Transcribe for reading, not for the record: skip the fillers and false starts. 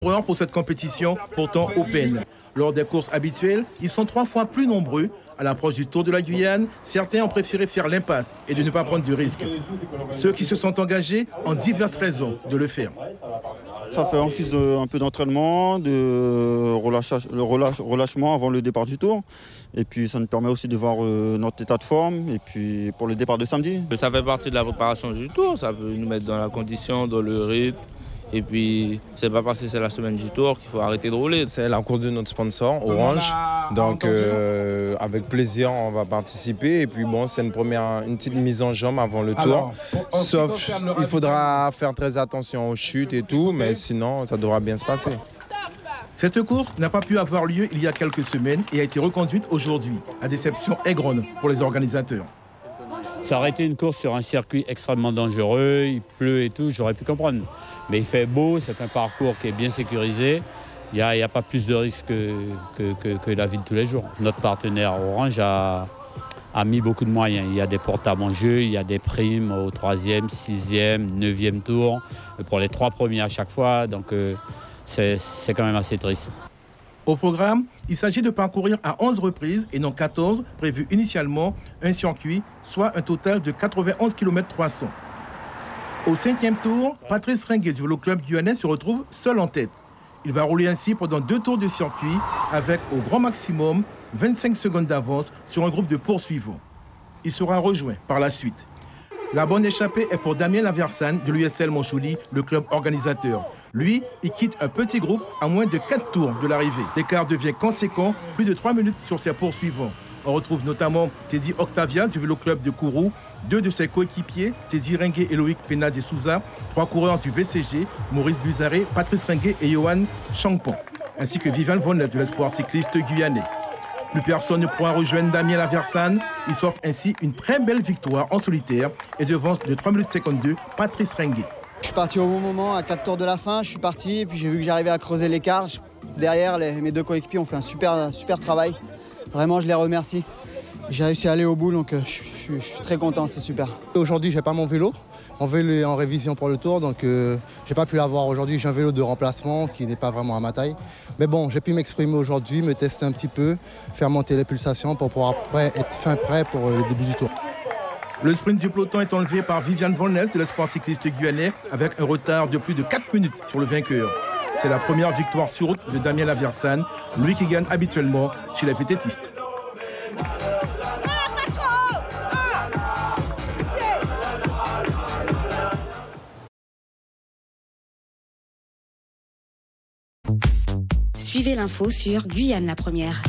coureurs pour cette compétition, pourtant open. Lors des courses habituelles, ils sont 3 fois plus nombreux. À l'approche du Tour de la Guyane, certains ont préféré faire l'impasse et de ne pas prendre de risques. Ceux qui se sont engagés ont diverses raisons de le faire. Ça fait office un peu d'entraînement, de relâchement avant le départ du Tour. Et puis ça nous permet aussi de voir notre état de forme et puis pour le départ de samedi. Ça fait partie de la préparation du Tour, ça peut nous mettre dans la condition, dans le rythme. Et puis, c'est pas parce que c'est la semaine du Tour qu'il faut arrêter de rouler. C'est la course de notre sponsor, Orange. Donc, avec plaisir, on va participer. Et puis, bon, c'est une petite mise en jambe avant le Tour. Sauf, il faudra faire très attention aux chutes et tout, mais sinon, ça devra bien se passer. Cette course n'a pas pu avoir lieu il y a quelques semaines et a été reconduite aujourd'hui. La déception est grande pour les organisateurs. Ça aurait été une course sur un circuit extrêmement dangereux, il pleut et tout, j'aurais pu comprendre. Mais il fait beau, c'est un parcours qui est bien sécurisé. Il n'y a pas plus de risques que la vie de tous les jours. Notre partenaire Orange a mis beaucoup de moyens. Il y a des portables en jeu, il y a des primes au 3e, 6e, 9e tour, pour les 3 premiers à chaque fois. Donc c'est quand même assez triste. Au programme, il s'agit de parcourir à 11 reprises et non 14, prévu initialement, un circuit, soit un total de 91 km 300. Au 5e tour, Patrice Ringuet du Vélo Club guyanais se retrouve seul en tête. Il va rouler ainsi pendant 2 tours de circuit avec au grand maximum 25 secondes d'avance sur un groupe de poursuivants. Il sera rejoint par la suite. La bonne échappée est pour Damien Laversane de l'USL Montjoly, le club organisateur. Lui, il quitte un petit groupe à moins de 4 tours de l'arrivée. L'écart devient conséquent, plus de 3 minutes sur ses poursuivants. On retrouve notamment Teddy Octavia du Vélo Club de Kourou, 2 de ses coéquipiers, Teddy Ringuet et Loïc Pena de Souza, 3 coureurs du VCG, Maurice Buzaré, Patrice Ringuet et Johan Champon, ainsi que Vivian Vonnet de l'espoir cycliste guyanais. Plus personne ne pourra rejoindre Damien Laversane. Il s'offre ainsi une très belle victoire en solitaire et devance de 3 minutes 52 Patrice Ringuet. Je suis parti au bon moment, à 4 tours de la fin, je suis parti et puis j'ai vu que j'arrivais à creuser l'écart. Derrière, mes 2 coéquipiers ont fait un super travail. Vraiment, je les remercie. J'ai réussi à aller au bout, donc je suis très content, c'est super. Aujourd'hui, j'ai pas mon vélo. Mon vélo est en révision pour le Tour, donc j'ai pas pu l'avoir aujourd'hui. J'ai un vélo de remplacement qui n'est pas vraiment à ma taille. Mais bon, j'ai pu m'exprimer aujourd'hui, me tester un petit peu, faire monter les pulsations pour pouvoir être fin prêt pour le début du Tour. Le sprint du peloton est enlevé par Vivian Vonnet de l'espoir cycliste guyanais avec un retard de plus de 4 minutes sur le vainqueur. C'est la première victoire sur route de Damien Laversane, lui qui gagne habituellement chez les vététistes. Suivez l'info sur Guyane la Première.